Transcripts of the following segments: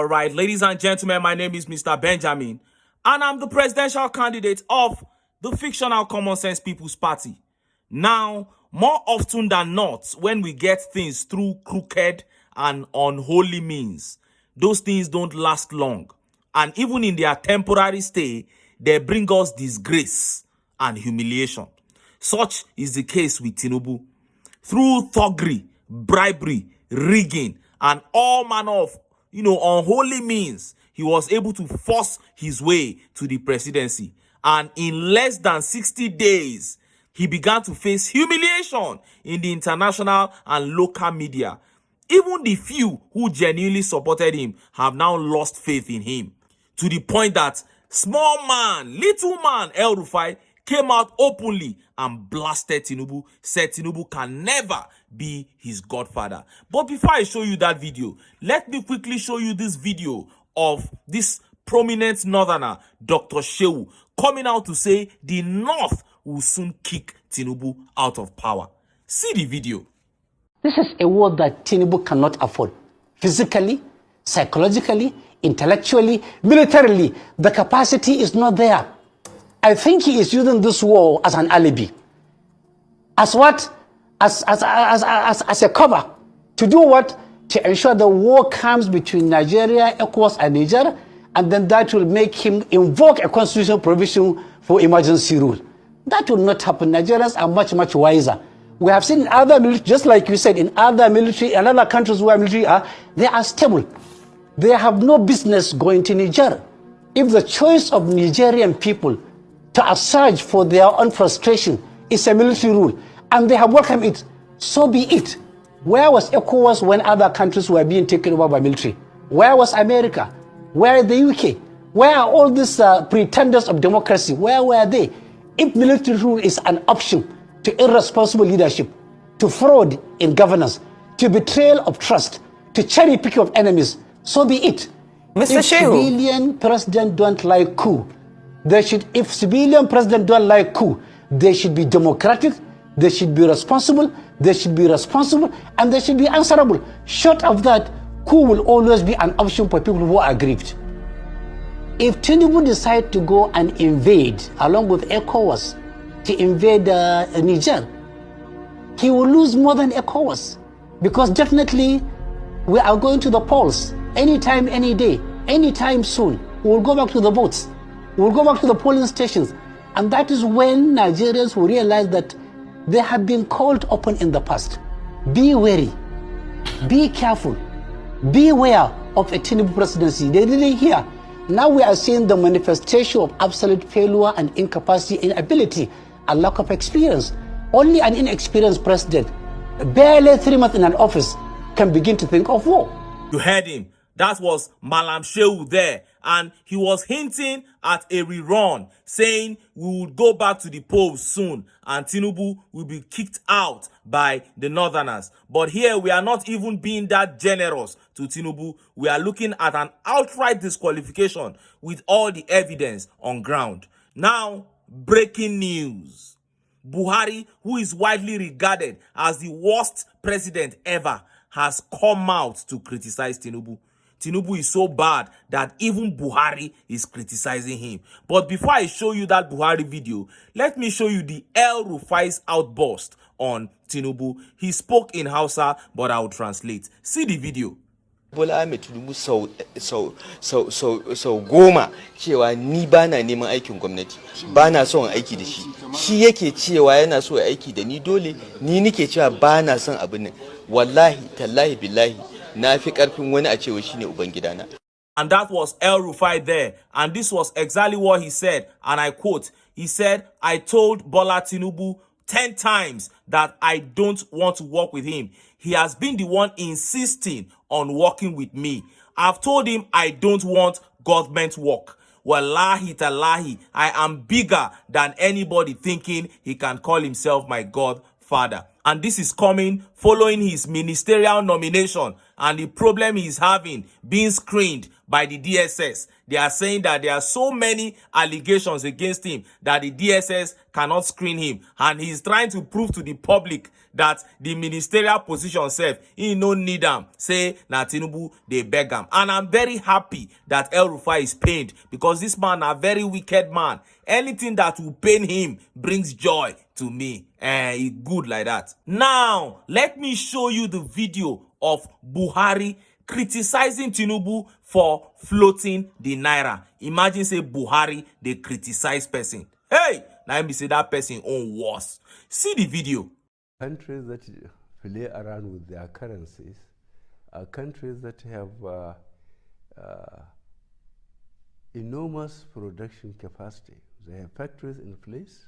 All right, ladies and gentlemen, my name is Mr. Benjamin, and I'm the presidential candidate of the fictional Common Sense People's Party. Now, more often than not, when we get things through crooked and unholy means, those things don't last long. And even in their temporary stay, they bring us disgrace and humiliation. Such is the case with Tinubu. Through thuggery, bribery, rigging, and all manner of unholy means, he was able to force his way to the presidency. And in less than 60 days, he began to face humiliation in the international and local media. Even the few who genuinely supported him have now lost faith in him, to the point that small man, little man EL-RUFAI came out openly and blasted Tinubu, said Tinubu can never be his godfather. But before I show you that video, let me quickly show you this video of this prominent northerner, Dr. SHEHU, coming out to say the North will soon kick Tinubu out of power. See the video. This is a war that Tinubu cannot afford. Physically, psychologically, intellectually, militarily, the capacity is not there. I think he is using this war as an alibi. As what? As a cover. To do what? To ensure the war comes between Nigeria, ECOWAS, and Niger, and then that will make him invoke a constitutional provision for emergency rule. That will not happen. Nigerians are much, much wiser. We have seen in other military, just like you said, in other military, and other countries where military are, they are stable. They have no business going to Niger. If the choice of Nigerian people to assert for their own frustration is a military rule, and they have welcomed it, so be it. Where was ECOWAS when other countries were being taken over by military? Where was America? Where the UK? Where are all these pretenders of democracy? Where were they? If military rule is an option to irresponsible leadership, to fraud in governance, to betrayal of trust, to cherry picking of enemies, so be it. Mr. If SHEHU, civilian president don't like coup, if civilian president don't like coup, they should be democratic, they should be responsible, and they should be answerable. Short of that, coup will always be an option for people who are aggrieved. If Tinubu decide to go and invade, along with ECOWAS, to invade Niger, he will lose more than ECOWAS, because definitely we are going to the polls anytime, any day, anytime soon. We will go back to the votes. We will go back to the polling stations. And that is when Nigerians will realize that they have been called upon in the past. Be wary, be careful, beware of a Tinubu presidency. They didn't hear. Now we are seeing the manifestation of absolute failure and incapacity, inability, and lack of experience. Only an inexperienced president, barely 3 months in an office, can begin to think of war. You heard him. That was Malam SHEHU there, and he was hinting at a rerun, saying we would go back to the polls soon and Tinubu will be kicked out by the northerners. But here we are not even being that generous to Tinubu. We are looking at an outright disqualification with all the evidence on ground. Now, breaking news. Buhari, who is widely regarded as the worst president ever, has come out to criticize Tinubu. Tinubu is so bad that even Buhari is criticizing him. But before I show you that Buhari video, let me show you the EL-RUFAI's outburst on Tinubu. He spoke in Hausa, but I will translate. See the video. Bola Ahmed Tinubu sau goma cewa ni bana neman aikin gwamnati, bana son aiki da shi. Shi yake cewa yana so aiki da ni dole, ni nike cewa bana son abin nan. Wallahi tallahi billahi na fi karfin wani a cewa shine ubangidana. And that was EL-RUFAI there, and this was exactly what he said, and I quote, he said, I told Bola Tinubu 10 times that I don't want to work with him. He has been the one insisting on working with me. I've told him I don't want government work. Wallahi talahi, I am bigger than anybody thinking he can call himself my godfather. And this is coming following his ministerial nomination and the problem he's having being screened by the DSS. They are saying that there are so many allegations against him that the DSS cannot screen him, and he's trying to prove to the public that the ministerial position self, he no need am. Say na Tinubu they beg am. And I'm very happy that El-RUFAI is pained, because this man a very wicked man. Anything that will pain him brings joy to me. It's good like that. Now, let me show you the video of Buhari criticizing Tinubu for floating the naira. Imagine say Buhari they criticize person. Hey, now me say that person own worse. See the video. Countries that play around with their currencies are countries that have enormous production capacity. They have factories in place.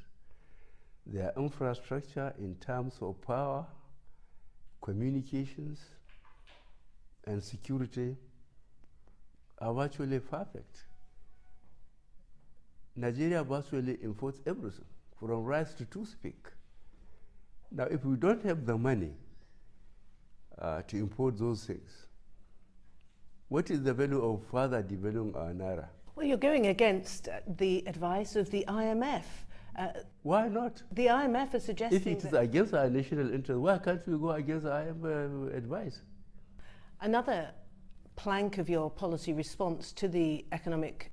Their infrastructure in terms of power, communications, and security are virtually perfect. Nigeria virtually imports everything, from rice to toothpick. Now, if we don't have the money to import those things, what is the value of further developing our naira? Well, you're going against the advice of the IMF. Why not? The IMF is suggesting if it is against our national interest, why can't we go against the IMF advice? Another plank of your policy response to the economic.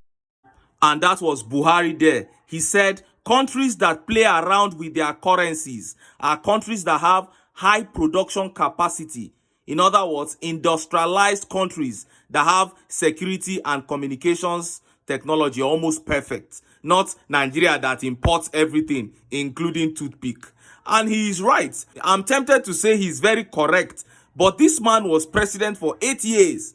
And that was Buhari there. He said countries that play around with their currencies are countries that have high production capacity. In other words, industrialized countries that have security and communications technology almost perfect. Not Nigeria that imports everything, including toothpick. And he is right. I'm tempted to say he's very correct. But this man was president for 8 years.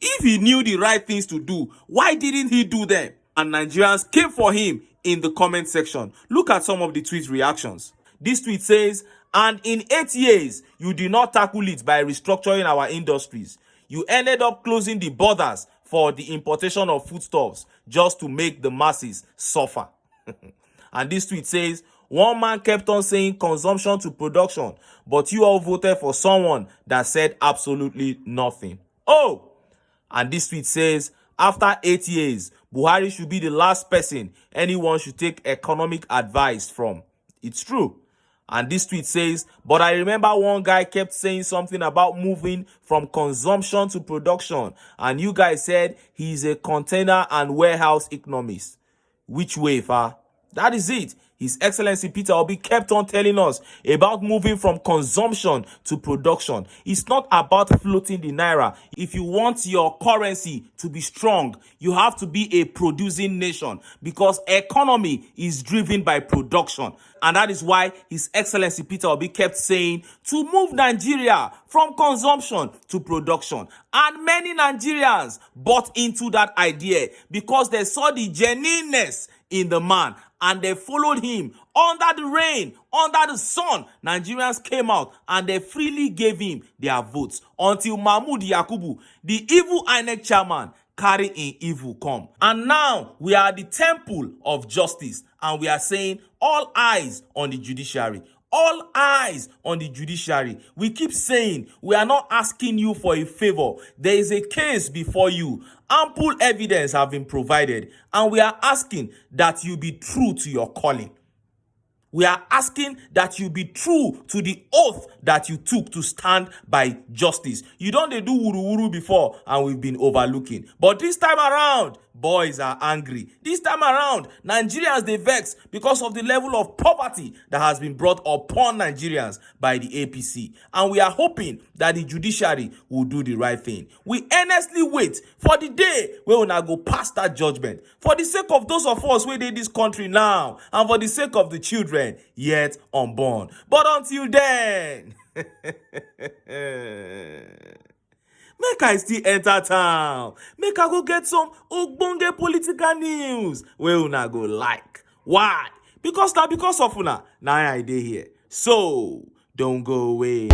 If he knew the right things to do, why didn't he do them? And Nigerians came for him in the comment section. Look at some of the tweet reactions. This tweet says, and in 8 years, you did not tackle it by restructuring our industries. You ended up closing the borders for the importation of foodstuffs just to make the masses suffer. And this tweet says, one man kept on saying consumption to production, but you all voted for someone that said absolutely nothing. Oh! And this tweet says, after 8 years, Buhari should be the last person anyone should take economic advice from. It's true. And this tweet says, but I remember one guy kept saying something about moving from consumption to production. And you guys said he's a container and warehouse economist. Which way, Fa? That is it. His Excellency Peter Obi kept on telling us about moving from consumption to production. It's not about floating the naira. If you want your currency to be strong, you have to be a producing nation, because economy is driven by production. And that is why His Excellency Peter Obi kept saying to move Nigeria from consumption to production. And many Nigerians bought into that idea because they saw the genuineness in the man, and they followed him under the rain, under the sun. Nigerians came out and they freely gave him their votes until Mahmoud Yakubu, the evil INEC chairman, carry in evil come. And now we are at the temple of justice, and we are saying all eyes on the judiciary. All eyes on the judiciary. We keep saying we are not asking you for a favor. There is a case before you. Ample evidence have been provided, and we are asking that you be true to your calling. We are asking that you be true to the oath that you took to stand by justice. You don't do wuru-wuru before, and we've been overlooking. But this time around, boys are angry. This time around, Nigerians, they vex because of the level of poverty that has been brought upon Nigerians by the APC. And we are hoping that the judiciary will do the right thing. We earnestly wait for the day where we will go past that judgment. For the sake of those of us who in this country now, and for the sake of the children yet unborn. But until then, make I still enter town. Make I go get some ogbonge political news where una go like. Why? Because of una, now I dey here. So, don't go away.